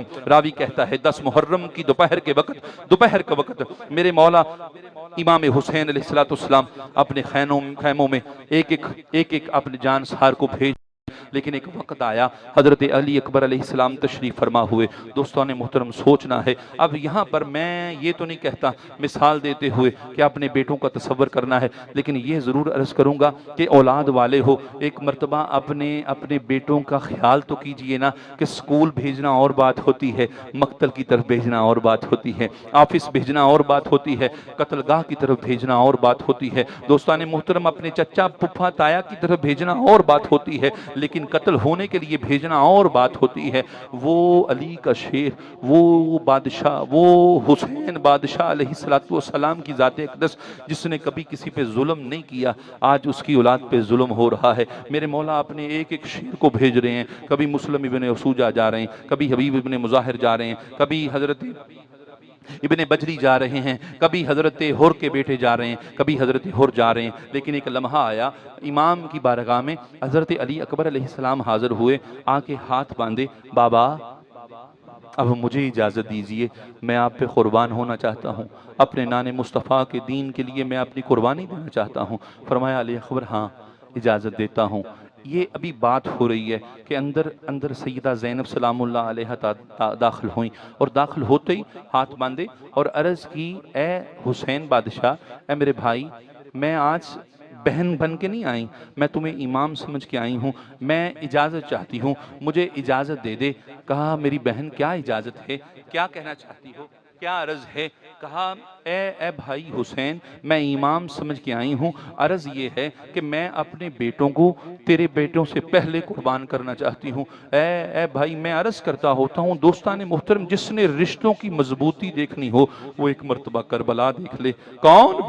محترم راوی کہتا ہے 10 محرم کی دوپہر کا وقت میرے مولا امام حسین علیہ السلام اپنے خیموں میں ایک ایک اپنے جانسار کو بھیج، لیکن ایک وقت آیا حضرت علی اکبر علیہ السلام تشریف فرما ہوئے۔ دوستان محترم سوچنا ہے، اب یہاں پر میں یہ تو نہیں کہتا مثال دیتے ہوئے کہ اپنے بیٹوں کا تصور کرنا ہے، لیکن یہ ضرور عرض کروں گا کہ اولاد والے ہو ایک مرتبہ اپنے بیٹوں کا خیال تو کیجئے نا، کہ سکول بھیجنا اور بات ہوتی ہے، مقتل کی طرف بھیجنا اور بات ہوتی ہے، آفس بھیجنا اور بات ہوتی ہے، قتل گاہ کی طرف بھیجنا اور بات ہوتی ہے، دوستان محترم اپنے چچا پپھا تایا کی طرف بھیجنا اور بات ہوتی ہے، لیکن قتل ہونے کے لیے بھیجنا اور بات ہوتی ہے۔ وہ علی کا شیر، وہ بادشاہ، وہ حسین بادشاہ علیہ السلام کی ذات اقدس جس نے کبھی کسی پہ ظلم نہیں کیا، آج اس کی اولاد پہ ظلم ہو رہا ہے۔ میرے مولا اپنے ایک شیر کو بھیج رہے ہیں، کبھی مسلم ابن اسوجہ جا رہے ہیں، کبھی حبیب ابن مظاہر جا رہے ہیں، کبھی حضرت ابن بجری جا رہے ہیں، کبھی حضرت ہر کے بیٹے جا رہے ہیں، کبھی حضرت ہر جا رہے ہیں، لیکن ایک لمحہ آیا امام کی بارگاہ میں حضرت علی اکبر علیہ السلام حاضر ہوئے، آ کے ہاتھ باندھے، بابا اب مجھے اجازت دیجئے، میں آپ پہ قربان ہونا چاہتا ہوں، اپنے نان مصطفیٰ کے دین کے لیے میں اپنی قربانی دینا چاہتا ہوں۔ فرمایا علی اکبر ہاں اجازت دیتا ہوں۔ یہ ابھی بات ہو رہی ہے کہ اندر سیدہ زینب سلام اللہ علیہ داخل ہوئیں، اور داخل ہوتے ہی ہاتھ باندھے اور عرض کی، اے حسین بادشاہ، اے میرے بھائی، میں آج بہن بن کے نہیں آئی، میں تمہیں امام سمجھ کے آئی ہوں، میں اجازت چاہتی ہوں، مجھے اجازت دے دے۔ کہا میری بہن کیا اجازت ہے، کیا کہنا چاہتی ہو، کیا عرض ہے؟ کہا اے بھائی حسین، میں امام سمجھ کے آئی ہوں، عرض یہ ہے کہ میں اپنے بیٹوں کو تیرے بیٹوں سے پہلے قربان کرنا چاہتی ہوں۔ اے بھائی میں عرض کرتا ہوتا ہوں، دوستان محترم جس نے رشتوں کی مضبوطی دیکھنی ہو وہ ایک مرتبہ کربلا دیکھ لے۔ کون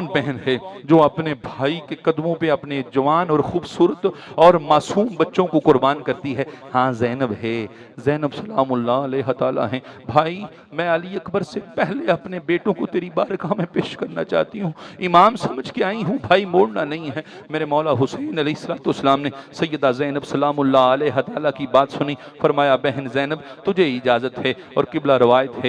بہن ہے جو اپنے بھائی کے قدموں پہ اپنے جوان اور خوبصورت اور معصوم بچوں کو قربان کرتی ہے؟ ہاں زینب ہے، زینب سلام اللہ علیہ تعالی ہیں۔ بھائی میں علی اکبر سے پہلے اپنے بیٹوں کو تیری بارگاہ میں پیش کرنا چاہتی ہوں، امام سمجھ کے آئی ہوں، بھائی موڑنا نہیں ہے۔ میرے مولا حسین علیہ السلام نے سیدہ زینب سلام اللہ علیہ تعالی کی بات سنی، فرمایا بہن زینب تجھے اجازت ہے، اور قبلہ روایت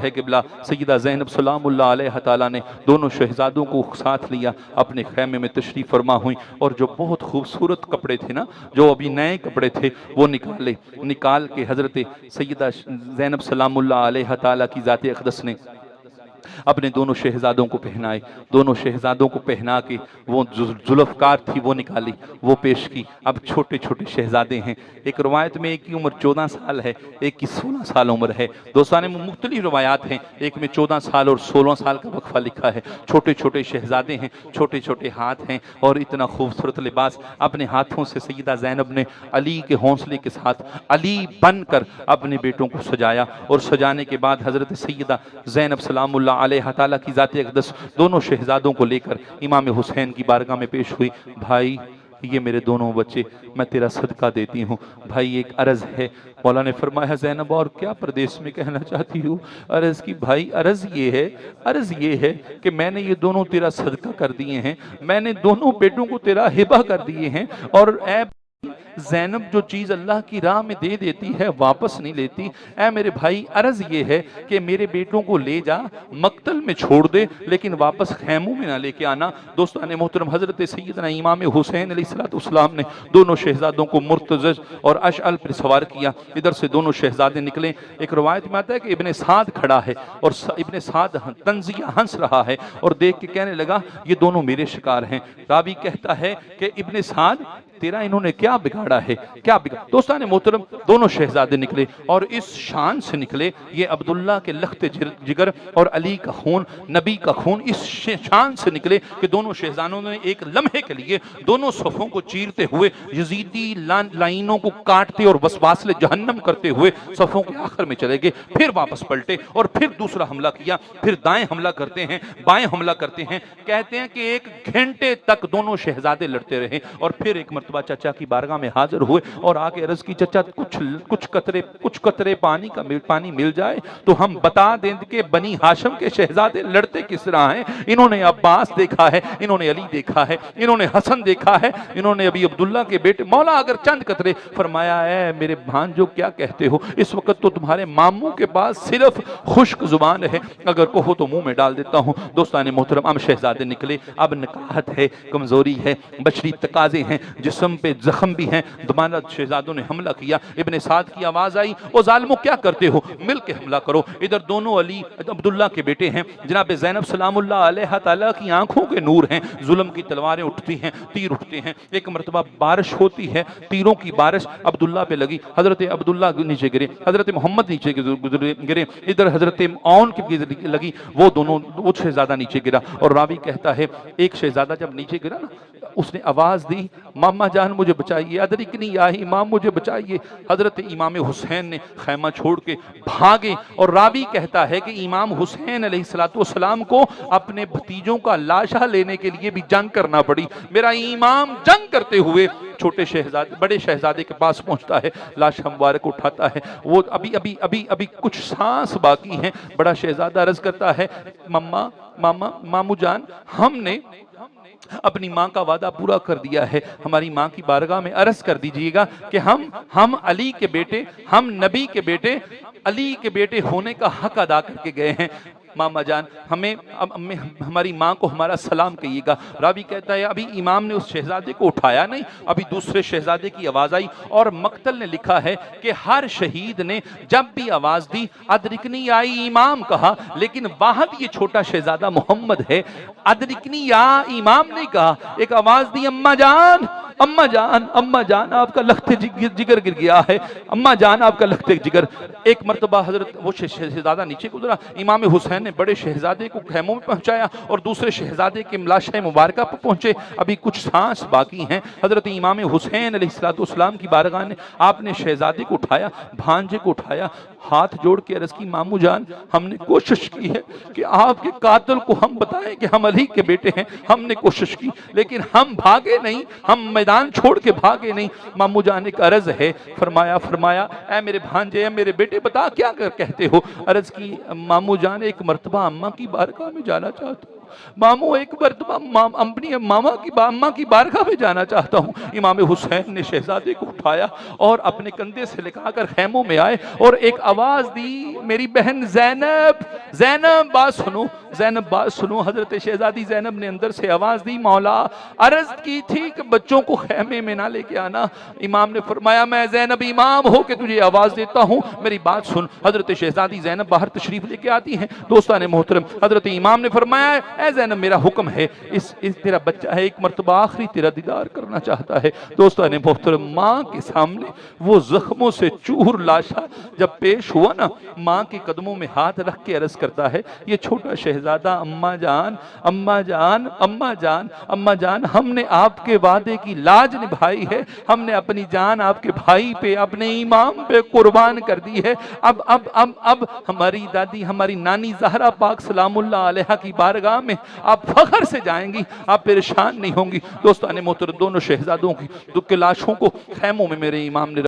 ہے قبلہ سیدہ زینب سلام اللہ علیہ تعالی نے دونوں شہزادوں کو ساتھ لیا، اپنے خیمے میں تشریف فرما ہوئی، اور جو بہت خوبصورت کپڑے تھے نا، جو ابھی نئے کپڑے تھے وہ نکال کے حضرت سیدہ زینب سلام اللہ علیہ تعالی کی ذات اقدس نے اپنے دونوں شہزادوں کو پہنائے، دونوں شہزادوں کو پہنا کے وہ ذوالفقار تھی وہ نکالی، وہ پیش کی۔ اب چھوٹے چھوٹے شہزادے ہیں، ایک روایت میں ایک کی عمر 14 سال ہے، ایک کی 16 سال عمر ہے، دوستان میں مختلف روایات ہیں، ایک میں 14 سال اور 16 سال کا وقفہ لکھا ہے۔ چھوٹے چھوٹے شہزادے ہیں، چھوٹے چھوٹے ہاتھ ہیں، اور اتنا خوبصورت لباس اپنے ہاتھوں سے سیدہ زینب نے علی کے حوصلے کے ساتھ علی بن کر اپنے بیٹوں کو سجایا، اور سجانے کے بعد حضرت سیدہ زینب سلام اللہ علیہ تعالی کی ذات اقدس دونوں شہزادوں کو لے کر امام حسین کی بارگاہ میں پیش ہوئی۔ بھائی یہ میرے دونوں بچے میں تیرا صدقہ دیتی ہوں۔ بھائی ایک عرض ہے، مولا نے فرمایا زینب اور کیا پردیس میں کہنا چاہتی ہوں؟ عرض کی بھائی عرض یہ ہے کہ میں نے یہ دونوں تیرا صدقہ کر دیے ہیں، میں نے دونوں بیٹوں کو تیرا ہبہ کر دیے ہیں، اور اے زینب جو چیز اللہ کی راہ میں دے دیتی ہے واپس نہیں لیتی۔ اے میرے بھائی عرض یہ ہے کہ میرے بیٹوں کو لے جا، مقتل میں چھوڑ دے، لیکن واپس خیموں میں نہ لے کے آنا۔ دوستان محترم حضرت سیدنا امام حسین علیہ السلام نے دونوں شہزادوں کو مرتضج اور اشعل پر سوار کیا، ادھر سے دونوں شہزادے نکلے۔ ایک روایت میں آتا ہے کہ ابن سعد کھڑا ہے، اور ابن سعد تنزیہ ہنس رہا ہے، اور دیکھ کے کہنے لگا یہ دونوں میرے شکار ہیں۔ راوی کہتا ہے کہ ابن سعد تیرا انہوں نے کیا بگاڑا ہے، کیا بگاڑا؟ دوستان محترم دونوں شہزادے نکلے، اور اس شان سے نکلے، یہ عبداللہ کے لخت جگر اور علی کا خون، نبی کا خون، اس شان سے نکلے کہ دونوں شہزادوں نے ایک لمحے کے لیے دونوں صفوں کو چیرتے ہوئے، یزیدی لائنوں کو کاٹتے اور وسواس جہنم کرتے ہوئے صفوں کے آخر میں چلے گئے، پھر واپس پلٹے اور پھر دوسرا حملہ کیا، پھر دائیں حملہ کرتے ہیں، بائیں حملہ کرتے ہیں۔ کہتے ہیں کہ ایک گھنٹے تک دونوں شہزادے لڑتے رہے، اور پھر ایک مرتبہ چچا کی بارگاہ میں حاضر ہوئے اور آ کے عرض کی چچا کچھ قطرے پانی مل جائے تو ہم بتا دیں کہ بنی ہاشم کے شہزادے لڑتے کس طرح ہیں. انہوں نے عباس دیکھا ہے, انہوں نے علی دیکھا ہے, انہوں نے حسن دیکھا ہے, انہوں نے ابھی عبداللہ کے بیٹے. مولا اگر چند قطرے. فرمایا اے میرے بھانجو کیا کہتے ہو, اس وقت تو تمہارے ماموں کے پاس صرف خشک زبان ہے, اگر کہو تو منہ میں ڈال دیتا ہوں. دوستان محترم اب شہزادے نکلے. اب نکاحت ہے, کمزوری ہے, بشری تقاضے ہیں, جسم پہ زخم بھی ہیں. دوبارہ شہزادوں نے حملہ کیا. ابن سعد کی آواز آئی, او ظالمو کیا کرتے ہو, مل کے حملہ کرو. ادھر دونوں علی عبداللہ کے بیٹے ہیں, جناب زینب سلام اللہ علیہ تعالیٰ کی آنکھوں کے نور ہیں. ظلم کی تلواریں اٹھتی ہیں, تیر اٹھتے ہیں. ایک مرتبہ بارش ہوتی ہے, تیروں کی بارش عبداللہ پہ لگی, حضرت عبداللہ نیچے گرے, حضرت محمد نیچے گرے. ادھر حضرت عون کی لگی, وہ شہزادہ نیچے گرا. اور راوی کہتا ہے ایک شہزادہ جب نیچے گرا نا, اس نے آواز دی, ماما جان مجھے بچائیے, ادرکنی یا امام مجھے بچائیے. حضرت امام حسین نے خیمہ چھوڑ کے بھاگے. اور راوی کہتا ہے کہ امام حسین علیہ السلام کو اپنے بھتیجوں کا لاشا لینے کے لیے بھی جنگ کرنا پڑی. میرا امام جنگ کرتے ہوئے چھوٹے شہزادے بڑے شہزادے کے پاس پہنچتا ہے, لاشا مبارک اٹھاتا ہے. وہ ابھی کچھ سانس باقی ہیں. بڑا شہزادہ عرض کرتا ہے, مامو جان, ہم نے اپنی ماں کا وعدہ پورا کر دیا ہے. ہماری ماں کی بارگاہ میں عرض کر دیجئے گا کہ ہم علی کے بیٹے, ہم نبی کے بیٹے, علی کے بیٹے ہونے کا حق ادا کر کے گئے ہیں. ماما جان ہماری ماں کو ہمارا سلام کہیے گا. راوی کہتا ہے ابھی امام نے اس شہزادے کو اٹھایا نہیں, ابھی دوسرے شہزادے کی آواز آئی. اور مقتل نے لکھا ہے کہ ہر شہید نے جب بھی آواز دی ادرکنی آئی امام کہا, لیکن وہاں بھی یہ چھوٹا شہزادہ محمد ہے, ادرکنی یا امام نہیں کہا. ایک آواز دی, اماں جان, اماں جان, اماں جان آپ کا لخت جگر گر گیا ہے, اماں جان آپ کا لخت جگر. ایک مرتبہ حضرت وہ شہزادہ نیچے گزرا, امام حسین نے بڑے شہزادے کو خیموں میں پہنچایا اور دوسرے شہزادے کے لاشہ مبارکہ پر پہنچے. ابھی کچھ سانس باقی ہیں. حضرت امام حسین علیہ السلام کی بارگاہ نے آپ نے شہزادے کو اٹھایا, بھانجے کو اٹھایا, ہاتھ جوڑ کے عرض کی, مامو جان ہم نے کوشش کی ہے کہ آپ کے قاتل کو ہم بتائیں کہ ہم علی کے بیٹے ہیں. ہم نے کوشش کی لیکن ہم بھاگے نہیں, ہم میدان چھوڑ کے بھاگے نہیں. مامو جان ایک عرض ہے. فرمایا اے میرے بھانجے, اے میرے بیٹے, بتا کیا کہتے ہو. عرض کی, مامو جان ایک مرتبہ اماں کی بارگاہ میں جانا چاہتا ہوں. مامو ایک مرتبہ اپنی اماں کی بارگاہ میں جانا چاہتا ہوں. امام حسین نے شہزادے کو اٹھایا اور اپنے کندھے سے لگا کر خیموں میں آئے اور ایک آواز دی, میری بہن زینب, زینب بات سنو, زینب بات سنو. حضرت شہزادی زینب نے اندر سے آواز دی, مولا عرض کی تھی کہ بچوں کو خیمے میں نہ لے کے آنا. امام نے فرمایا, میں زینب امام ہو کے تجھے آواز دیتا ہوں, میری بات سن. حضرت شہزادی زینب باہر تشریف لے کے آتی ہیں. دوستان محترم, حضرت امام نے فرمایا, اے زینب میرا حکم ہے, اس تیرا بچہ ہے, ایک مرتبہ آخری تیرا دیدار کرنا چاہتا ہے. دوستان محترم, ماں کے سامنے وہ زخموں سے چور لاشا جب پیش ہوا نا, ماں کے قدموں میں ہاتھ رکھ کے عرض کرتا ہے, یہ چھوٹا شہزادہ, اماں جان, اماں جان, اماں جان, اماں جان, ہم نے آپ کے وعدے کی لاج نبھائی ہے, ہم نے اپنی جان آپ کے بھائی پہ, اپنے امام پہ قربان کر دی ہے. اب ہماری دادی, ہماری نانی زہرا پاک سلام اللہ علیہ کی بارگاہ میں آپ فخر سے جائیں گی, آپ پریشان نہیں ہوں گی. دوستان محترم, دونوں شہزادوں کی لاشوں کو خیموں میں میرے امام نے